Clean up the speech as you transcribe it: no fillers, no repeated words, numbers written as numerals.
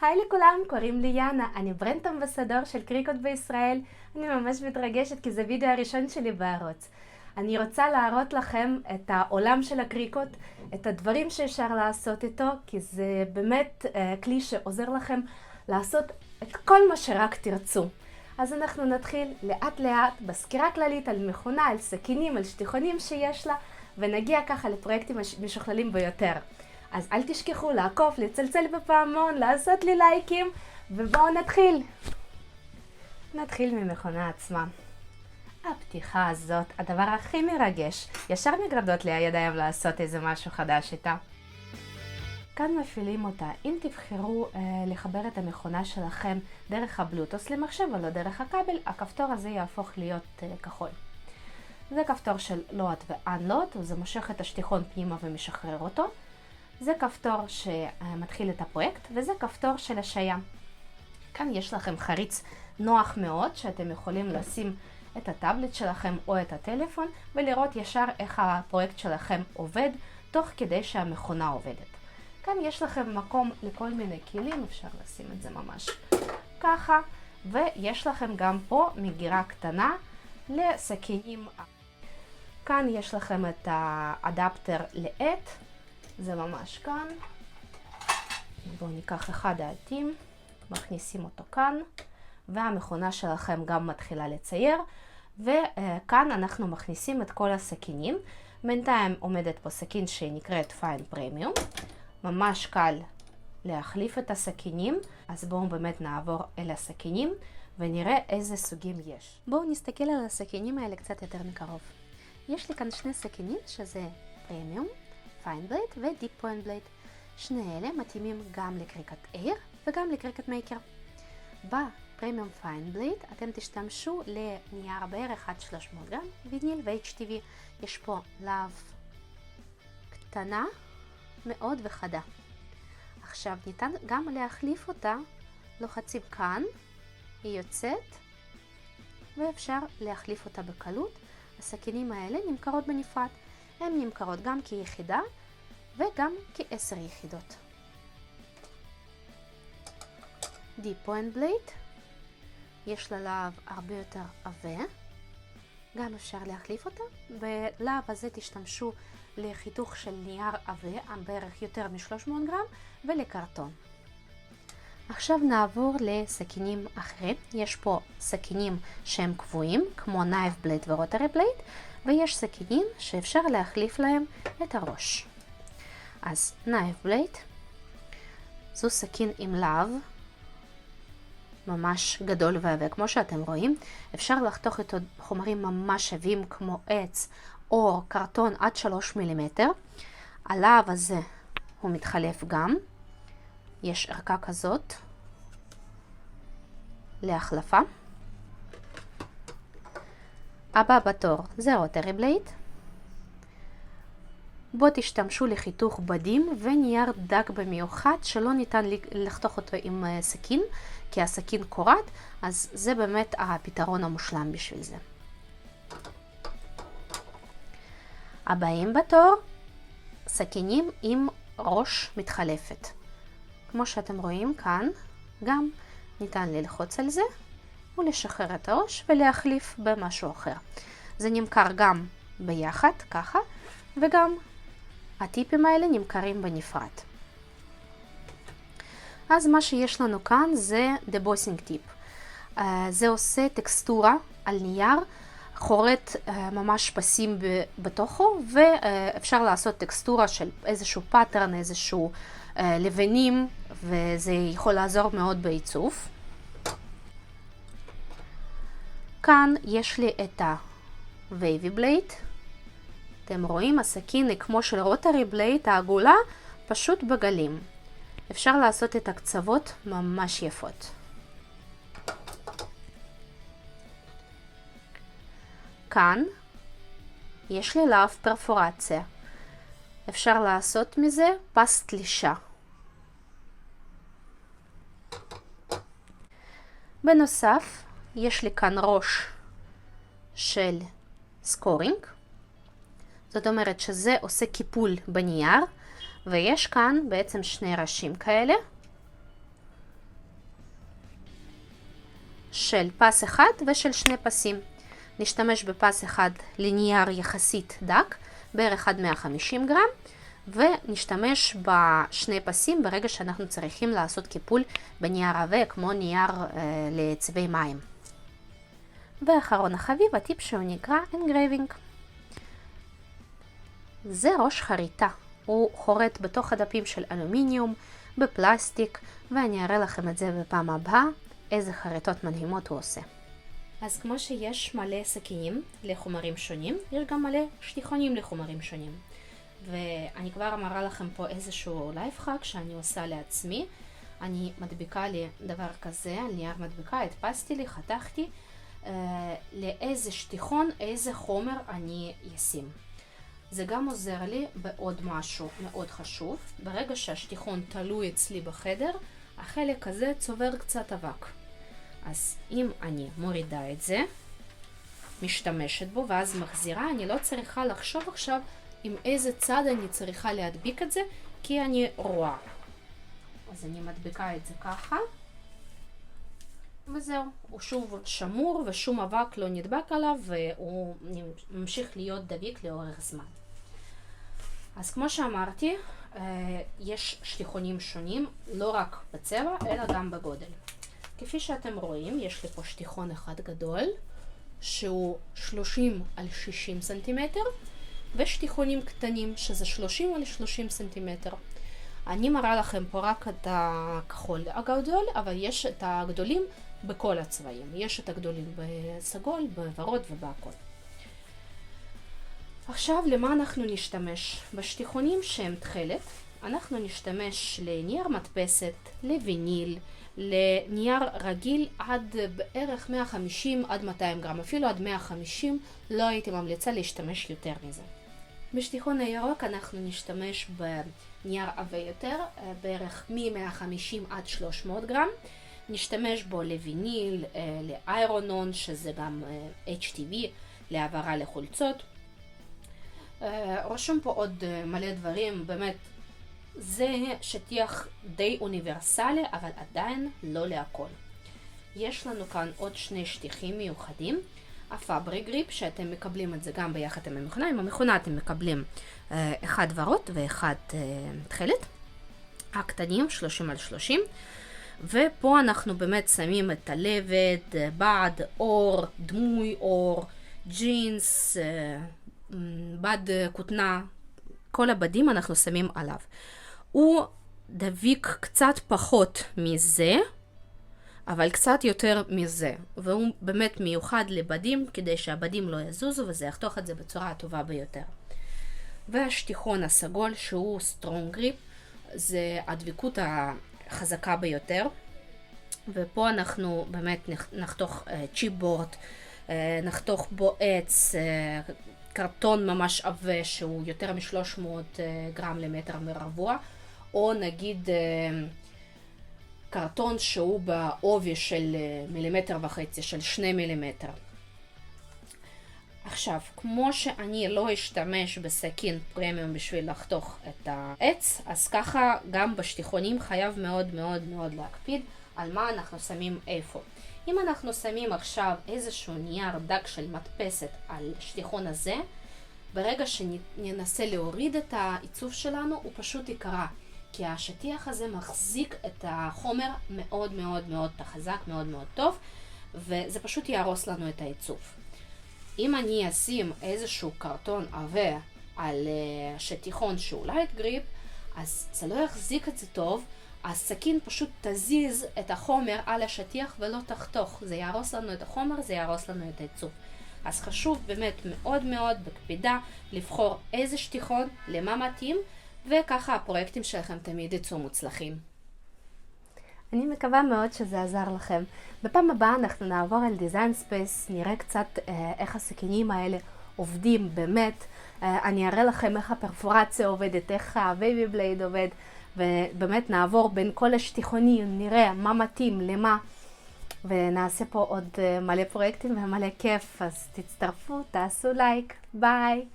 היי לכולם, קוראים לי יאנה, אני ברנד אמבסדור של קריקוט בישראל. אני ממש מתרגשת כי זה וידאו הראשון שלי בערוץ. אני רוצה להראות לכם את העולם של הקריקוט, את הדברים שאפשר לעשות איתו, כי זה באמת כלי שעוזר לכם לעשות את כל מה שרק תרצו. אז אנחנו נתחיל לאט לאט בסקירה כללית על מכונה, על סכינים, על שטיחונים שיש לה, ונגיע ככה לפרויקטים משוכללים ביותר. אז אל תשכחו לעקוב, לצלצל בפעמון, לעשות לי לייקים, ובואו נתחיל. נתחיל ממכונה עצמה. הפתיחה הזאת, הדבר הכי מרגש, ישר מגרדות לי הידיים לעשות איזה משהו חדש איתה. כאן מפעילים אותה. אם תבחרו לחבר את המכונה שלכם דרך הבלוטוס למחשב ולא דרך הכבל, הכפתור הזה יהפוך להיות כחול. זה כפתור של לוט ואנלוט, וזה מושך את השטיחון פנימה ומשחרר אותו. זה כפתור שמתחיל את הפרויקט, וזה כפתור של השעיה. כאן יש לכם חריץ נוח מאוד, שאתם יכולים לשים את הטאבלט שלכם או את הטלפון, ולראות ישר איך הפרויקט שלכם עובד, תוך כדי שהמכונה עובדת. כאן יש לכם מקום לכל מיני כלים, אפשר לשים את זה ממש ככה, ויש לכם גם פה מגירה קטנה לסכינים. כאן יש לכם את האדפטר לעט, זה ממש כאן. בואו ניקח אחד העטים, מכניסים אותו כאן, והמכונה שלכם גם מתחילה לצייר, וכאן אנחנו מכניסים את כל הסכינים. בינתיים עומדת פה סכין שנקראת Fine Premium, ממש קל להחליף את הסכינים, אז בואו באמת נעבור אל הסכינים ונראה איזה סוגים יש. בואו נסתכל על הסכינים האלה קצת יותר מקרוב. יש לי כאן שני סכינים שזה פרמיום, פיין בלייד ודיפ פוינט בלייד. שני אלה מתאימים גם לקריקט אייר וגם לקריקט מייקר. בפרמיום פיין בלייד אתם תשתמשו לנייר בערך עד 300 גרם, ויניל ו-HTV. יש פה להב קטנה מאוד וחדה. עכשיו ניתן גם להחליף אותה, לוחצים כאן, היא יוצאת ואפשר להחליף אותה בקלות. הסכינים האלה נמכרות בנפרד. הן נמכרות גם כיחידה וגם כ10 יחידות. דיפ פוינט בלייד, יש לה להב הרבה יותר עבה, גם אפשר להחליף אותה. בלהב הזה תשתמשו לחיתוך של נייר עבה, בערך יותר מ-300 גרם, ולקרטון. עכשיו נעבור לסכינים אחרים. יש פה סכינים שהם קבועים, כמו נייף בלייד ורוטרי בלייד, ויש סכינים שאפשר להחליף להם את הראש. אז נייף בלייד, זו סכין עם להב ממש גדול ועבה, כמו שאתם רואים. אפשר לחתוך איתו חומרים ממש עבים כמו עץ או קרטון עד 3 מילימטר. הלהב הזה הוא מתחלף גם. יש ערכה כזאת להחלפה. הבא בתור זה רוטרי בלייד. בו תשתמשו לחיתוך בדים ונייר דק במיוחד שלא ניתן לחתוך אותו עם סכין, כי הסכין קורט, אז זה באמת הפתרון המושלם בשביל זה. הבאים בתור סכינים עם ראש מתחלפת. כמו שאתם רואים כאן, גם ניתן ללחוץ על זה ולשחרר את הראש ולהחליף במשהו אחר. זה נמכר גם ביחד, ככה, וגם הטיפים האלה נמכרים בנפרד. אז מה שיש לנו כאן זה debossing tip. זה עושה טקסטורה על נייר, חורט ממש פסים בתוכו, ואפשר לעשות טקסטורה של איזשהו פאטרן, איזשהו לבנים, וזה יכול לעזור מאוד בעיצוב. כאן יש לי את ה-wavy blade. אתם רואים, הסכין היא כמו של רוטרי בלייד, העגולה פשוט בגלים. אפשר לעשות את הקצוות ממש יפות. כאן יש לי להב פרפורציה. אפשר לעשות מזה פס תלישה. בנוסף, יש לי כאן ראש של סקורינג. זאת אומרת שזה עושה קיפול בנייר, ויש כאן בעצם שני ראשים כאלה. של פס אחד ושל שני פסים. נשתמש בפס אחד לנייר יחסית דק, בערך עד 150 גרם, ונשתמש בשני פסים ברגע שאנחנו צריכים לעשות קיפול בנייר עבה, כמו נייר לצבעי מים. ואחרון החביב, הטיפ שהוא נקרא engraving. זה ראש חריטה. הוא חורט בתוך הדפים של אלומיניום, בפלסטיק, ואני אראה לכם את זה בפעם הבאה, איזה חריטות מדהימות הוא עושה. אז כמו שיש מלא סכינים לחומרים שונים, יש גם מלא שטיחונים לחומרים שונים. ואני כבר אמרה לכם פה איזשהו לייפהאק שאני עושה לעצמי. אני מדביקה לי דבר כזה, על נייר מדביקה, הדפסתי לי, חתכתי, לאיזה שטיחון, איזה חומר אני אשים. זה גם עוזר לי בעוד משהו מאוד חשוב. ברגע שהשטיחון תלוי אצלי בחדר, החלק הזה צובר קצת אבק. אז אם אני מורידה את זה, משתמשת בו ואז מחזירה, אני לא צריכה לחשוב עכשיו עם איזה צד אני צריכה להדביק את זה, כי אני רואה. אז אני מדביקה את זה ככה, וזהו. הוא שוב שמור ושום אבק לא נדבק עליו, והוא ממשיך להיות דביק לאורך זמן. אז כמו שאמרתי, יש שטיחונים שונים, לא רק בצבע, אלא גם בגודל. כפי שאתם רואים, יש לי פה שטיחון אחד גדול, שהוא 30 על 60 סנטימטר, ושטיחונים קטנים, שזה 30 על 30 סנטימטר. אני מראה לכם פה רק את הכחול הגדול, אבל יש את הגדולים בכל הצבעים. יש את הגדולים בסגול, בוורוד ובהכל. עכשיו, למה אנחנו נשתמש? בשטיחונים שהם תכלת, אנחנו נשתמש לנייר מדפסת, לויניל, לנייר רגיל עד בערך 150 עד 200 גרם, אפילו עד 150, לא הייתי ממליצה להשתמש יותר מזה. בשטיחון הירוק אנחנו נשתמש בנייר עבה יותר, בערך מ-150 עד 300 גרם. נשתמש בו לויניל, לאיירונון, שזה גם HTV, להעברה לחולצות. רשום פה עוד מלא דברים, באמת זה שטיח די אוניברסלי, אבל עדיין לא להכל. יש לנו כאן עוד שני שטיחים מיוחדים. הפאבריק גריפ, שאתם מקבלים את זה גם ביחד עם המכונה. עם המכונה אתם מקבלים אחד ורוד ואחד תכלת. הקטנים 30 על 30. ופה אנחנו באמת שמים את הלבד, בד, אור, דמוי אור, ג'ינס, בד כותנה, כל הבדים אנחנו שמים עליו. הוא דביק קצת פחות מזה, אבל קצת יותר מזה. והוא באמת מיוחד לבדים, כדי שהבדים לא יזוזו, וזה יחתוך את זה בצורה הטובה ביותר. והשטיחון הסגול, שהוא סטרונג גריפ, זה הדביקות החזקה ביותר. ופה אנחנו באמת נחתוך צ'יפבורד, נחתוך בו עץ, קרטון ממש עבה שהוא יותר מ-300 גרם למטר מרבוע, או נגיד קרטון שהוא בעובי של 1.5 מילימטר, של 2 מילימטר. עכשיו, כמו שאני לא אשתמש בסכין פרמיום בשביל לחתוך את העץ, אז ככה גם בשטיחונים חייב מאוד מאוד מאוד להקפיד על מה אנחנו שמים איפה. אם אנחנו שמים עכשיו איזשהו נייר דק של מדפסת על שטיחון הזה, ברגע שננסה להוריד את העיצוב שלנו, הוא פשוט יקרה. כי השטיח הזה מחזיק את החומר מאוד מאוד מאוד חזק, מאוד מאוד טוב, וזה פשוט יהרוס לנו את העיצוב. אם אני אשים איזשהו קרטון עבה על שטיחון שהוא לייט גריפ, אז זה לא יחזיק את זה טוב, הסכין פשוט תזיז את החומר על השטיח ולא תחתוך. זה יהרוס לנו את החומר, זה יהרוס לנו את העיצוב. אז חשוב באמת מאוד מאוד בקפידה לבחור איזה שטיחון, למה מתאים, וככה הפרויקטים שלכם תמיד יצאו מוצלחים. אני מקווה מאוד שזה עזר לכם. בפעם הבאה אנחנו נעבור על דיזיין ספייס, נראה קצת איך הסכינים האלה עובדים באמת. אני אראה לכם איך הפרפורציה עובדת, איך הבייבי בלייד עובד, ובאמת נעבור בין כל השטיחונים, נראה מה מתאים למה, ונעשה פה עוד מלא פרויקטים ומלא כיף, אז תצטרפו, תעשו לייק, ביי!